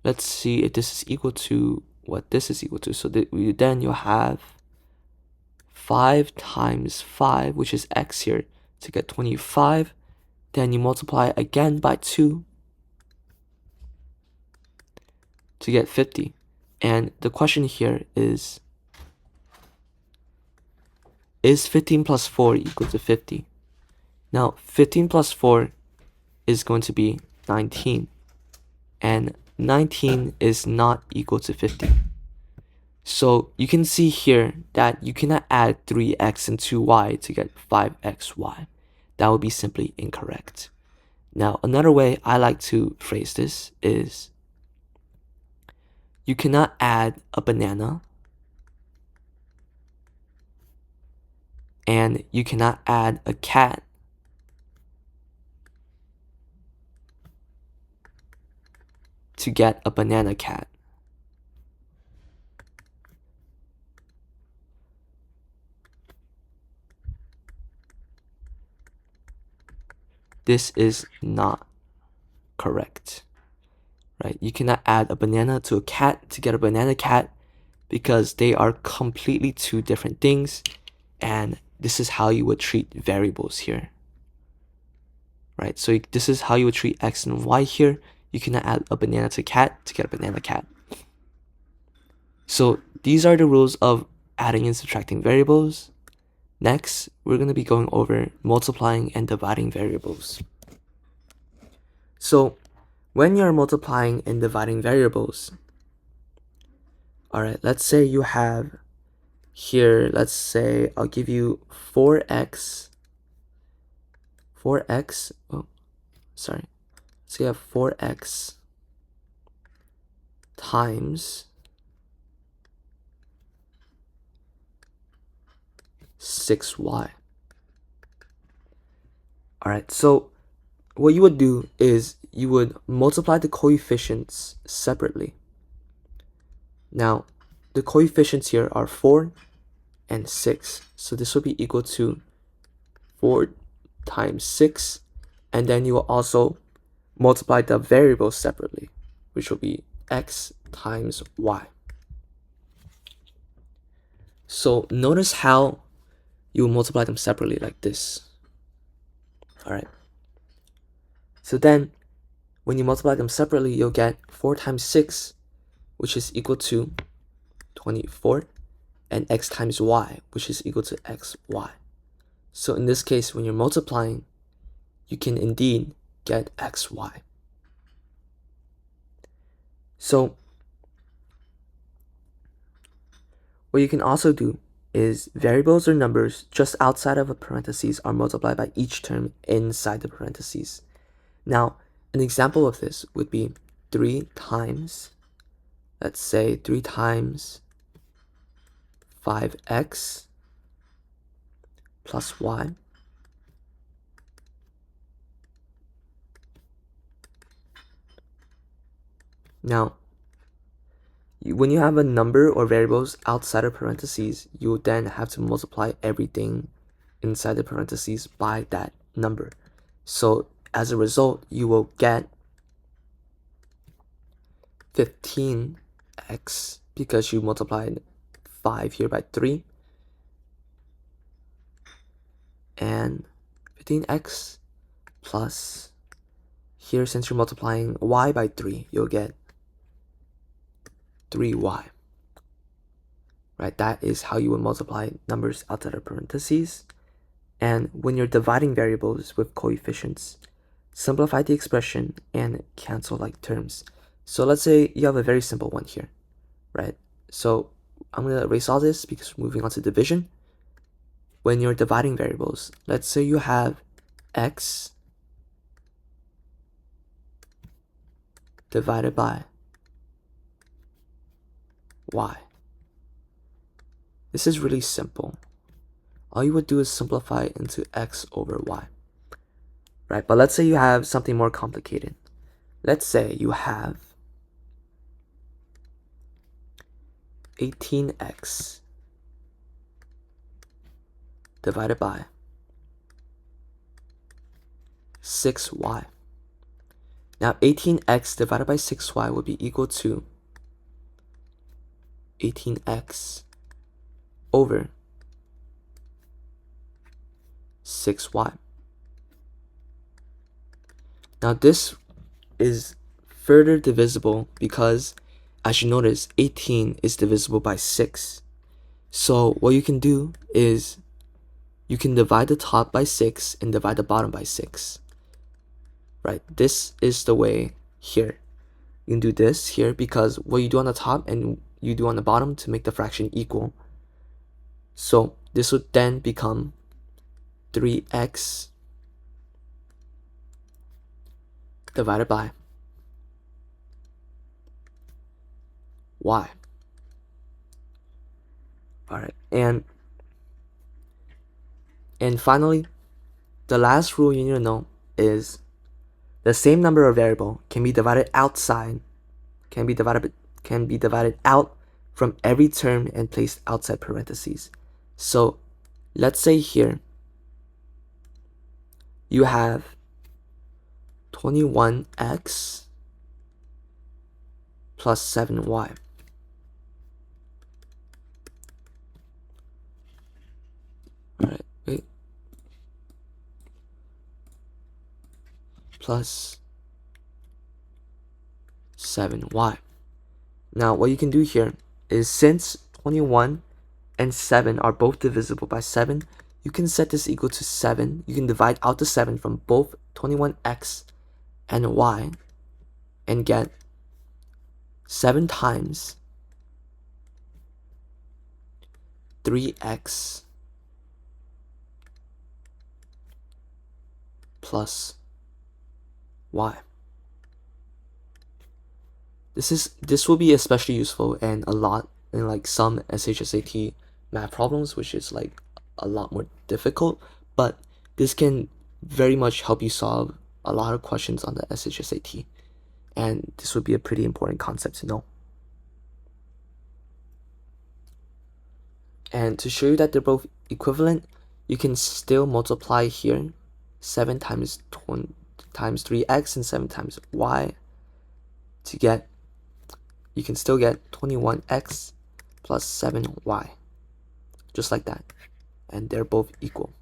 let's see if this is equal to what this is equal to. So then you'll have 5 times 5, which is x here, to get 25. Then you multiply again by 2 to get 50. And the question here is 15 plus 4 equal to 50? Now, 15 plus 4 is going to be 19. And 19 is not equal to 50. So you can see here that you cannot add 3x and 2y to get 5xy. That would be simply incorrect. Now, another way I like to phrase this is you cannot add a banana and you cannot add a cat to get a banana cat. This is not correct, right? You cannot add a banana to a cat to get a banana cat because they are completely two different things, and this is how you would treat variables here, right? So this is how you would treat x and y here. You cannot add a banana to a cat to get a banana cat. So these are the rules of adding and subtracting variables. Next, we're going to be going over multiplying and dividing variables. So when you're multiplying and dividing variables, all right, let's say you have here, let's say I'll give you 4x, oh, sorry. So you have 4x times 6y. All right, so what you would do is you would multiply the coefficients separately. Now, the coefficients here are 4 and 6. So this will be equal to 4 times 6. And then you will also multiply the variables separately, which will be x times y. So notice how you will multiply them separately like this. All right. So then when you multiply them separately, you'll get 4 times 6, which is equal to 24, and x times y, which is equal to xy. So in this case, when you're multiplying, you can indeed get xy. So what you can also do is variables or numbers just outside of a parentheses are multiplied by each term inside the parentheses. Now, an example of this would be 3 times, let's say 3 times 5x plus y Now, when you have a number or variables outside of parentheses, you will then have to multiply everything inside the parentheses by that number. So as a result, you will get 15x because you multiplied 5 here by 3, and 15x plus here, since you're multiplying y by 3, you'll get 3y. Right, that is how you would multiply numbers outside of parentheses. And when you're dividing variables with coefficients, simplify the expression and cancel like terms. So let's say you have a very simple one here, right? So I'm going to erase all this because we're moving on to division. When you're dividing variables, let's say you have x divided by y. This is really simple. All you would do is simplify it into x over y. Right, but let's say you have something more complicated. Let's say you have 18x divided by 6y. Now 18x divided by 6y would be equal to 18x over 6y. Now this is further divisible because, as you notice, 18 is divisible by 6. So what you can do is you can divide the top by 6 and divide the bottom by 6. Right? This is the way here. You can do this here because what you do on the top and you do on the bottom to make the fraction equal. So this would then become 3x divided by y. Alright, and finally, the last rule you need to know is the same number of variable can be divided outside, can be divided out from every term and placed outside parentheses. So let's say here you have 21x plus 7y. Alright, wait. Plus 7y. Now what you can do here is, since 21 and 7 are both divisible by 7, you can set this equal to 7. You can divide out the 7 from both 21x and y and get 7 times 3x plus y. This will be especially useful and a lot in like some SHSAT math problems, which is like a lot more difficult, but this can very much help you solve a lot of questions on the SHSAT, and this would be a pretty important concept to know. And to show you that they're both equivalent, you can still multiply here 7 times 3x and 7 times y to get, you can still get 21x plus 7y, just like that, and they're both equal,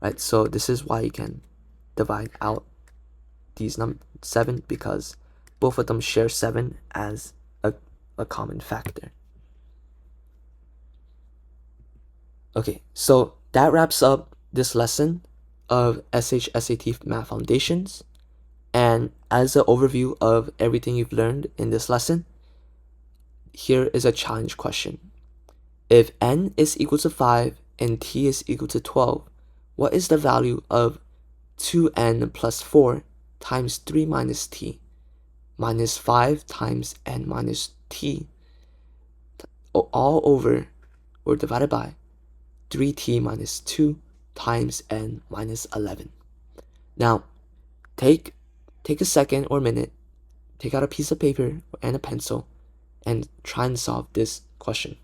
right? So this is why you can divide out these 7, because both of them share 7 as a common factor. Okay, so that wraps up this lesson of SHSAT Math Foundations. And as an overview of everything you've learned in this lesson, here is a challenge question. If n is equal to 5 and t is equal to 12, what is the value of 2n plus 4 times 3 minus t minus 5 times n minus t all over or divided by 3t minus 2 times n minus 11. Now, take a second or minute, take out a piece of paper and a pencil, and try and solve this question.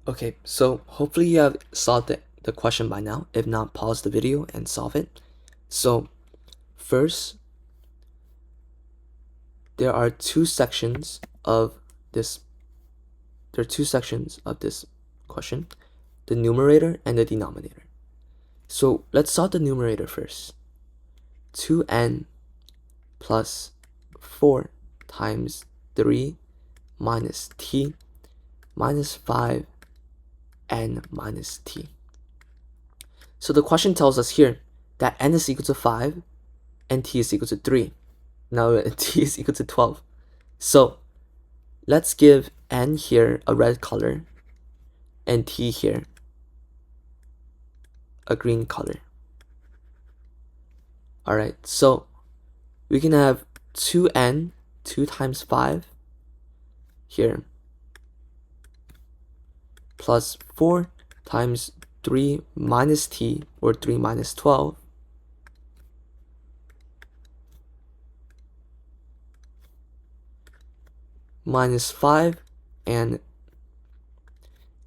Okay, so hopefully you have solved the question by now. If not, pause the video and solve it. So first, there are two sections of this question, the numerator and the denominator. So let's solve the numerator first. 2n plus 4 times 3 minus t minus 5 n minus t. So the question tells us here that n is equal to 5 and t is equal to 3. Now t is equal to 12. So let's give n here a red color and t here a green color. Alright, so we can have 2n, 2 times 5 here, plus 4 times 3 minus t, or 3 minus 12, minus 5 and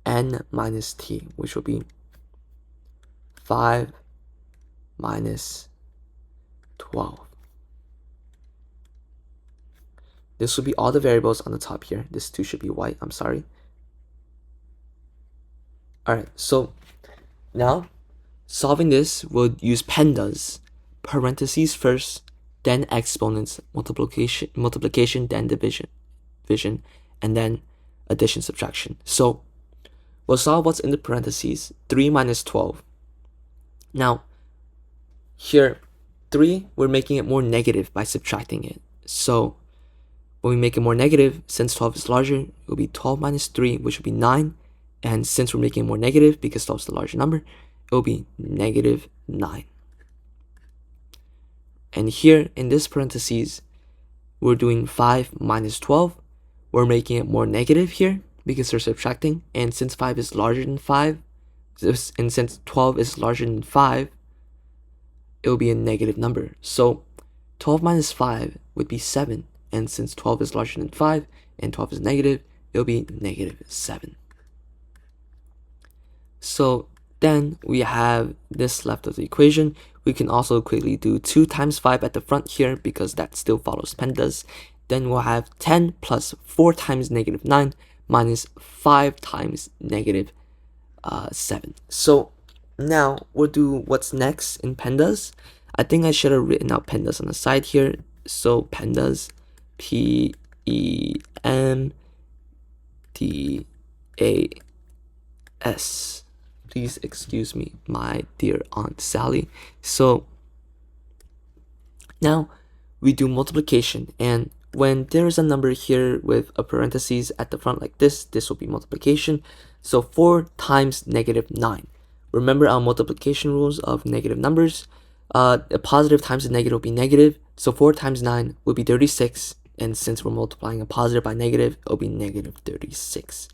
n minus t, which will be 5 minus 12. This will be all the variables on the top here. This 2 should be white, I'm sorry. Alright, so now solving this, we'll use pandas. Parentheses first, then exponents, multiplication, then division, and then addition, subtraction. So we'll solve what's in the parentheses, 3 minus 12. Now, here, 3, we're making it more negative by subtracting it. So when we make it more negative, since 12 is larger, it will be 12 minus 3, which will be 9. And since we're making it more negative, because 12 is the larger number, it will be negative 9. And here, in this parentheses, we're doing 5 minus 12. We're making it more negative here, because we're subtracting. And since 5 is larger than 5, and since 12 is larger than 5, it will be a negative number. So 12 minus 5 would be 7. And since 12 is larger than 5, and 12 is negative, it will be negative 7. So then we have this left of the equation. We can also quickly do 2 times 5 at the front here, because that still follows pandas. Then we'll have 10 plus 4 times negative 9 minus 5 times negative 7. So now we'll do what's next in pandas. I think I should have written out pandas on the side here. So pandas, P-E-M-D-A-S. Please excuse me, my dear Aunt Sally. So now we do multiplication, and when there is a number here with a parentheses at the front like this will be multiplication. So 4 times negative 9. Remember our multiplication rules of negative numbers. A positive times a negative will be negative. So 4 times 9 will be 36. And since we're multiplying a positive by negative, it will be negative 36.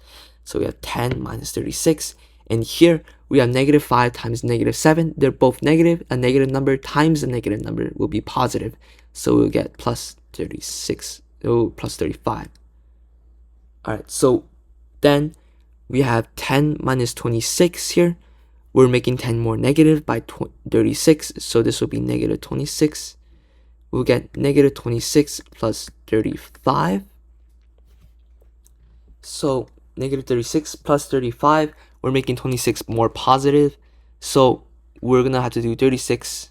So we have 10 minus 36. And here we have negative 5 times negative 7. They're both negative. A negative number times a negative number will be positive. So we'll get plus 36. Oh, plus 35. Alright, so then we have 10 minus 26 here. We're making 10 more negative by 36. So this will be negative 26. We'll get negative 26 plus 35. So negative 36 plus 35, we're making 26 more positive. So we're going to have to do 36.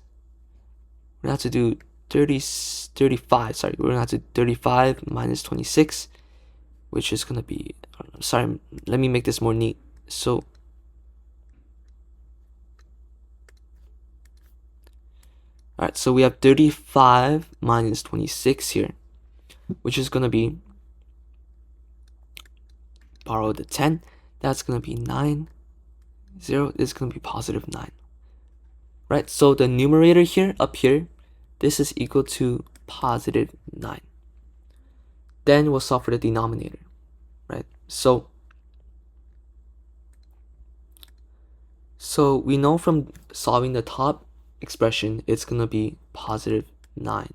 We're going to have to do 35. Sorry, we're going to have to do 35 minus 26, which is going to be, sorry, let me make this more neat. So alright, so we have 35 minus 26 here, which is going to be, borrow the 10, that's going to be 9, 0, this is going to be positive 9. Right, so the numerator here, up here, this is equal to positive 9. Then we'll solve for the denominator, right? So we know from solving the top expression, it's going to be positive 9.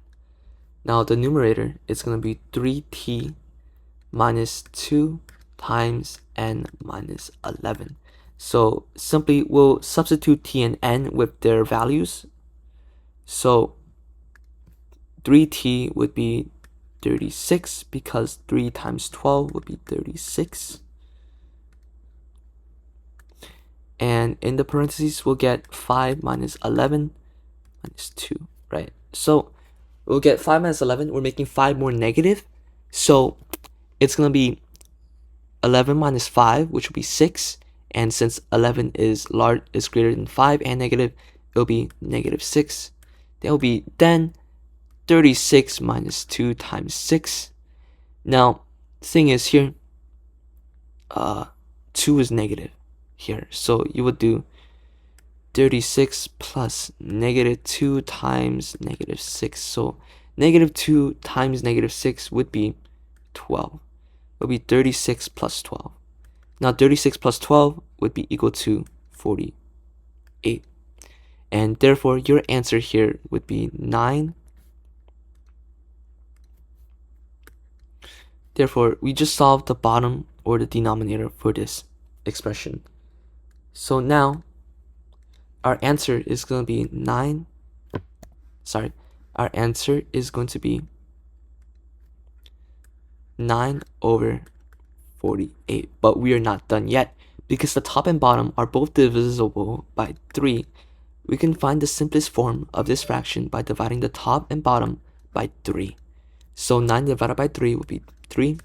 Now the numerator is going to be 3t minus 2 times n minus 11. So simply we'll substitute t and n with their values. So 3t would be 36 because 3 times 12 would be 36. And in the parentheses, we'll get 5 minus 11 minus 2, right? So we'll get 5 minus 11. We're making 5 more negative. So it's going to be 11 minus 5, which will be 6. And since 11 is greater than 5 and negative, it'll be negative 6. That will be then 36 minus 2 times 6. Now, the thing is here, 2 is negative here. So you would do 36 plus negative 2 times negative 6. So negative 2 times negative 6 would be 12. It would be 36 plus 12. Now 36 plus 12 would be equal to 48. And therefore your answer here would be 9. Therefore, we just solved the bottom or the denominator for this expression. So now our answer is going to be 9. Our answer is going to be 9 over 48. But we are not done yet. Because the top and bottom are both divisible by 3, we can find the simplest form of this fraction by dividing the top and bottom by 3. So 9 divided by 3 will be 3,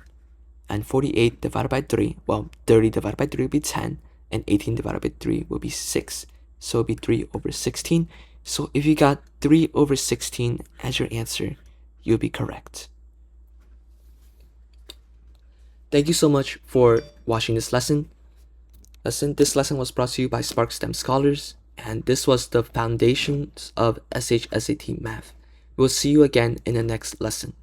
and 48 divided by 3, well, 30 divided by 3 will be 10, and 18 divided by 3 will be 6. So it'll be 3 over 16. So if you got 3 over 16 as your answer, you'll be correct. Thank you so much for watching this lesson. This lesson was brought to you by Spark STEM Scholars, and this was the foundations of SHSAT math. We'll see you again in the next lesson.